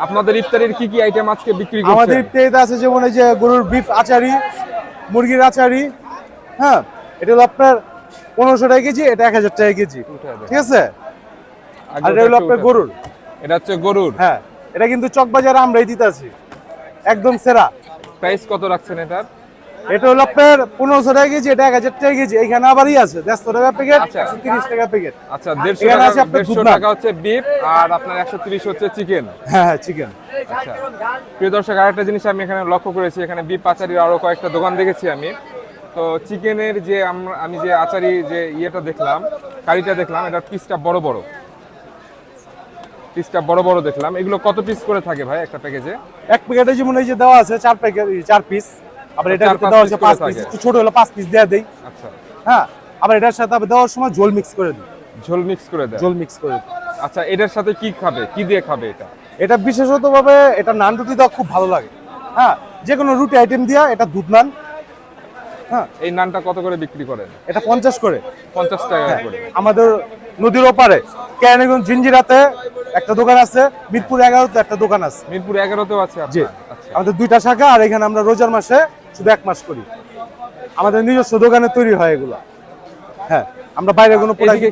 আপনাদের ইফতারির কি কি আইটেম আজকে বিক্রি করছেন? আমাদের ইফতারিতে আছে যেমন এই যে গরুর বিফ আচারি, মুরগির আচারি। হ্যাঁ, এটা হলো আপনার 1500 টাকা কেজি, এটা 1000 টাকা কেজি। ঠিক আছে, আর এটা হলো আপনার গরুর। এটা হচ্ছে গরুর। হ্যাঁ, এটা কিন্তু চকবাজারে আমরাই দিতেছি, একদম সেরা। প্রাইস কত রাখছেন এটার? এটা হলো আপনার 1500 টাকা কেজি, এটা 1000 টাকা কেজি। এইখানে আবারই আছে 150 টাকা প্যাকেট, 130 টাকা প্যাকেট। আচ্ছা, 150 টাকা হচ্ছে বিফ আর আপনার 130 হচ্ছে চিকেন। হ্যাঁ হ্যাঁ, চিকেন। আচ্ছা, প্রিয় দর্শক, আরেকটা জিনিস আমি এখানে লক্ষ্য করেছি, এখানে বিফ আচারির আরো কয়েকটা দোকান দেখেছি আমি। তো চিকেনের যে আমি যে আচারি যে ইয়েটা দেখলাম, কারিটা দেখলাম, এটার পিসটা বড় বড়, দেখলাম। এগুলো কত পিস করে থাকে ভাই একটা প্যাকেজে? এক প্যাকেটে যেমন এই যে দেওয়া আছে 4 প্যাকেট, 4 পিস। আবার এটা দেওয়া আছে 5 পিস, একটু ছোট হলে 5 পিস দেয়া দেই। আচ্ছা, হ্যাঁ, আবার এটার সাথে আবার দেওয়ার সময় ঝোল মিক্স করে দিই। ঝোল মিক্স করে দেয়? ঝোল মিক্স করে দিই। আচ্ছা, এটার সাথে কি খাবে, কি দিয়ে খাবে এটা? এটা বিশেষত ভাবে এটা নান রুটি দেওয়া খুব ভালো লাগে। হ্যাঁ, যে কোনো রুটি আইটেম দিয়া, এটা দুধ নান। হ্যাঁ, এই নানটা কত করে বিক্রি করেন? এটা 50 করে। 50 টাকা করে। আমাদের নদীর ওপারে কেরানীগঞ্জ জিঞ্জিরাতে একটা দোকান আছে, মিরপুর 11তে একটা দোকান আছে। মিরপুর 11তেও আছে জি, আপনার? আচ্ছা, আমাদের 2টা শাখা। আর এখানে আমরা রোজার মাসে শুধু 1 মাস করি, আমাদের নিজস্ব দোকানে তৈরি হয় এগুলো। হ্যাঁ, আমরা বাইরে কোনো প্রোডাক্ট